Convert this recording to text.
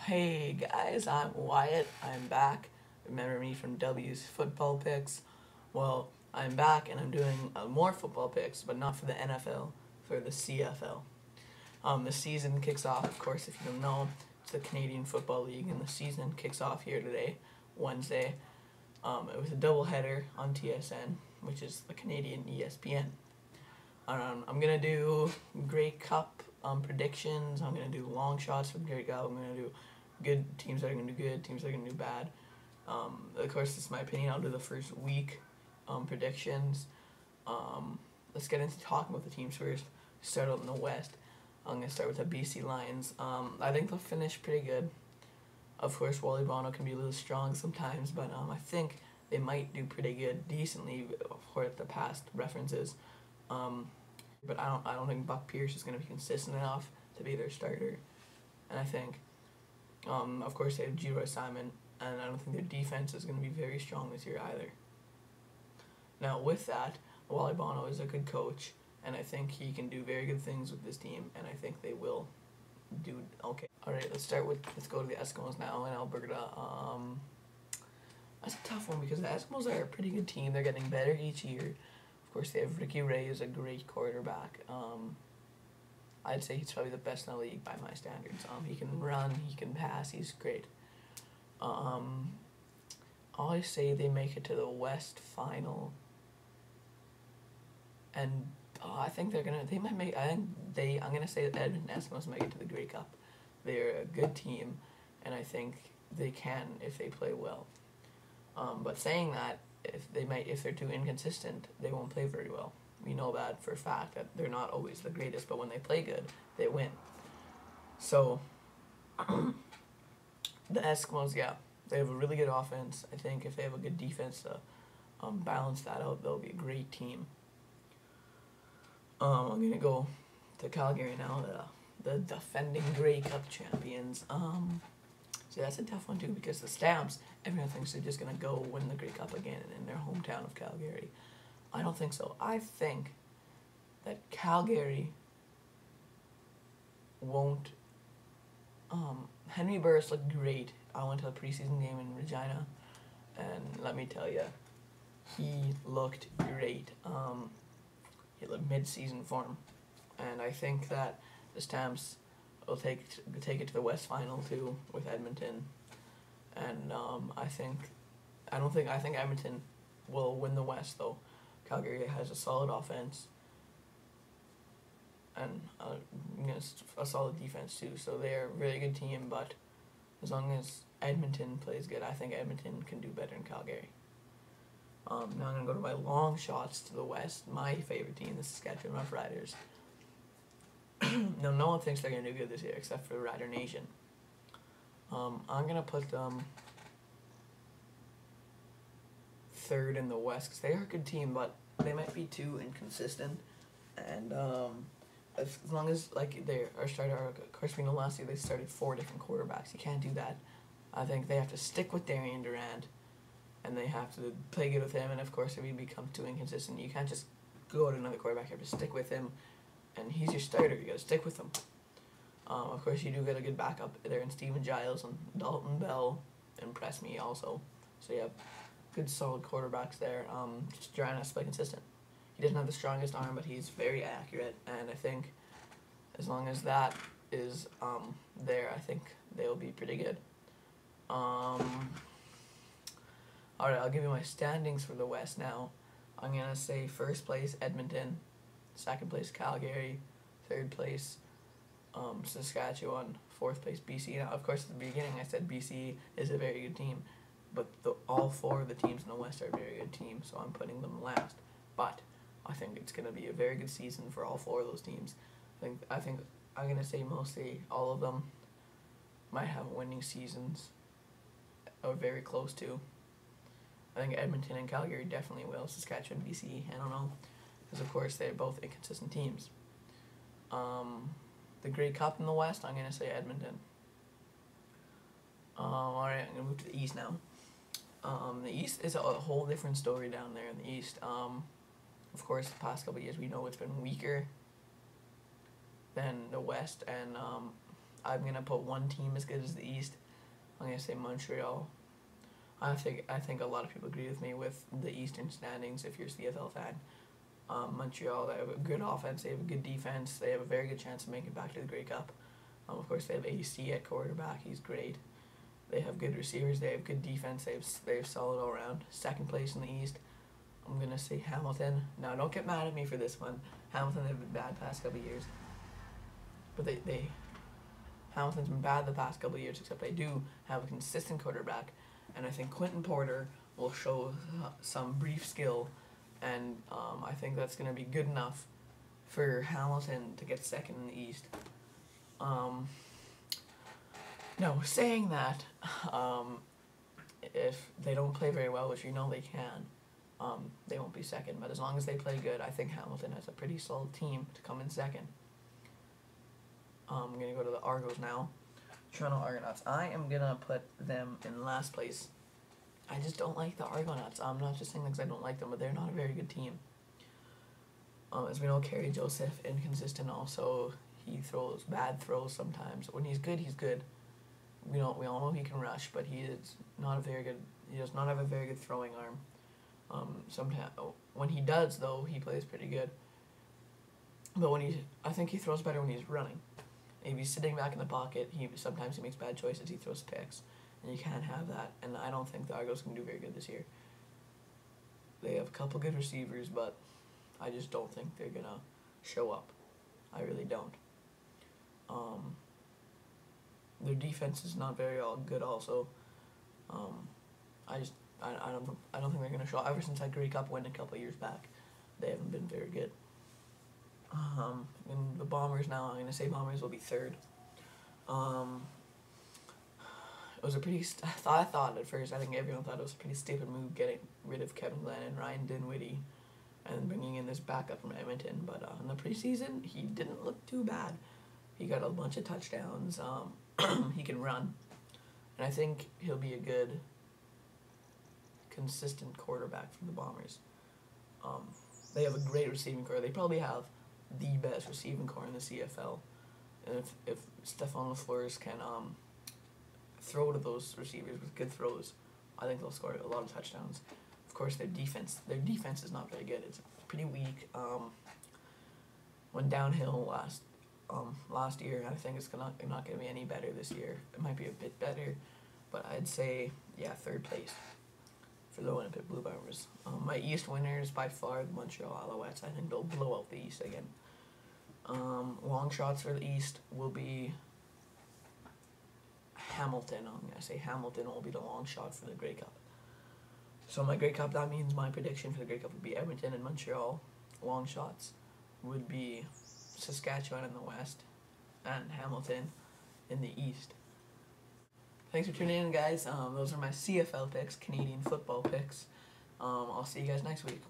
Hey guys, I'm Wyatt. I'm back. Remember me from W's football picks? Well, I'm back and I'm doing more football picks, but not for the NFL, for the CFL. The season kicks off, of course, if you don't know, it's the Canadian Football League, and the season kicks off here today, Wednesday. It was a doubleheader on TSN, which is the Canadian ESPN. I'm gonna do Grey Cup predictions. I'm gonna do long shots for the Grey Cup. I'm gonna do good teams that are gonna do good, teams that are gonna do bad. Of course, this is my opinion. I'll do the first week predictions. Let's get into talking about the teams first. Start out in the West. I'm gonna start with the BC Lions. I think they'll finish pretty good. Of course, Wally Bono can be a little strong sometimes, but I think they might do pretty good, decently for the past references. But I don't think Buck Pierce is going to be consistent enough to be their starter. And I think, of course, they have G. Simon, and I don't think their defense is going to be very strong this year either. Now, with that, Wally Bono is a good coach, and I think he can do very good things with this team, and I think they will do okay. All right, let's go to the Eskimos now in Alberta. That's a tough one because the Eskimos are a pretty good team. They're getting better each year. Of course, they have Ricky Ray, who's a great quarterback. I'd say he's probably the best in the league by my standards. He can run, he can pass, he's great. I say they make it to the West Final, and I think I'm gonna say that Edmonton Eskimos make it to the Grey Cup. They're a good team, and I think they can if they play well. But saying that, if they're too inconsistent, they won't play very well. We know that for a fact that they're not always the greatest, but when they play good, they win. So the Eskimos, yeah, they have a really good offense. I think if they have a good defense to balance that out, they'll be a great team. I'm gonna go to Calgary now, the defending Grey Cup champions. So that's a tough one too because the Stamps, everyone thinks they're just gonna go win the Grey Cup again in their hometown of Calgary. I don't think so. I think that Calgary won't. Henry Burris looked great. I went to a preseason game in Regina, and let me tell you, he looked great. He looked mid-season form, and I think that the Stamps will take it to the West Final too with Edmonton, and I think Edmonton will win the West though. Calgary has a solid offense and a solid defense too, so they're a really good team. But as long as Edmonton plays good, I think Edmonton can do better than Calgary. Now I'm gonna go to my long shots to the West. My favorite team, the Saskatchewan Roughriders. No one thinks they're gonna do good this year except for Rider Nation. I'm gonna put them third in the West because they are a good team, but they might be too inconsistent. And as long as of course we know last year they started 4 different quarterbacks. You can't do that. I think they have to stick with Darian Durant, and they have to play good with him. And of course, if he becomes too inconsistent, you can't just go to another quarterback. You have to stick with him. And he's your starter. You gotta stick with him. Of course, you do get a good backup there in Steven Giles and Dalton Bell impress me also. So you have good, solid quarterbacks there. Just Durant has to play consistent. He doesn't have the strongest arm, but he's very accurate. And I think as long as that is there, I think they'll be pretty good. All right, I'll give you my standings for the West now. I'm gonna say first place Edmonton. Second place Calgary, third place Saskatchewan, fourth place BC. Now, of course, at the beginning I said BC is a very good team, but all 4 of the teams in the West are a very good team, so I'm putting them last. But I think it's going to be a very good season for all 4 of those teams. I think I'm going to say mostly all of them might have winning seasons, or very close to. I think Edmonton and Calgary definitely will. Saskatchewan, BC, I don't know. Because, of course, they're both inconsistent teams. The Grey Cup in the West, I'm going to say Edmonton. Alright, I'm going to move to the East now. The East is a whole different story down there in the East. Of course, the past couple of years, we know it's been weaker than the West, and I'm gonna put one team as good as the East. I'm gonna say Montreal. I think a lot of people agree with me with the Eastern standings. If you're a CFL fan, Montreal, they have a good offense, they have a good defense, they have a very good chance of making it back to the Grey Cup. Of course, they have AC at quarterback. He's great. They have good receivers. They have good defense. They have solid all around. Second place in the East, I'm gonna say Hamilton. Now, don't get mad at me for this one. Hamilton have been bad the past couple of years, but Hamilton's been bad the past couple of years. Except they do have a consistent quarterback, and I think Quentin Porter will show some brief skill, and I think that's gonna be good enough for Hamilton to get second in the East. No, saying that, if they don't play very well, which you know they can, they won't be second. But as long as they play good, I think Hamilton has a pretty solid team to come in second. I'm going to go to the Argos now. Toronto Argonauts. I am going to put them in last place. I just don't like the Argonauts. I'm not just saying that because I don't like them, but they're not a very good team. As we know, Kerry Joseph, inconsistent also. He throws bad throws sometimes. When he's good, he's good. We all know he can rush, but he is not a very good. He does not have a very good throwing arm. Sometimes when he does, though, he plays pretty good. But I think he throws better when he's running. If he's sitting back in the pocket, sometimes he makes bad choices. He throws picks, and you can't have that. And I don't think the Argos can do very good this year. They have a couple good receivers, but I just don't think they're gonna show up. I really don't. Their defense is not very good. Also, I don't think they're gonna show up. Ever since that Grey Cup win a couple of years back, they haven't been very good. And the Bombers now, I'm gonna say Bombers will be third. It was a pretty. I thought at first, I think everyone thought it was a pretty stupid move getting rid of Kevin Glenn and Ryan Dinwiddie, and bringing in this backup from Edmonton. But in the preseason, he didn't look too bad. He got a bunch of touchdowns. He can run, and I think he'll be a good, consistent quarterback for the Bombers. They have a great receiving core. They probably have the best receiving core in the CFL. And if Stephon LaFleur can throw to those receivers with good throws, I think they'll score a lot of touchdowns. Of course, their defense is not very good. It's pretty weak. Went downhill last year. I think it's not going to be any better this year. It might be a bit better, but I'd say, third place for the Winnipeg Blue Bombers. My East winners by far the Montreal Alouettes. I think they'll blow out the East again. Long shots for the East will be Hamilton. I'm going to say Hamilton will be the long shot for the Grey Cup. So my Grey Cup, that means my prediction for the Grey Cup would be Edmonton and Montreal. Long shots would be Saskatchewan in the West and Hamilton in the East. Thanks for tuning in, guys. Those are my CFL picks, Canadian football picks. I'll see you guys next week.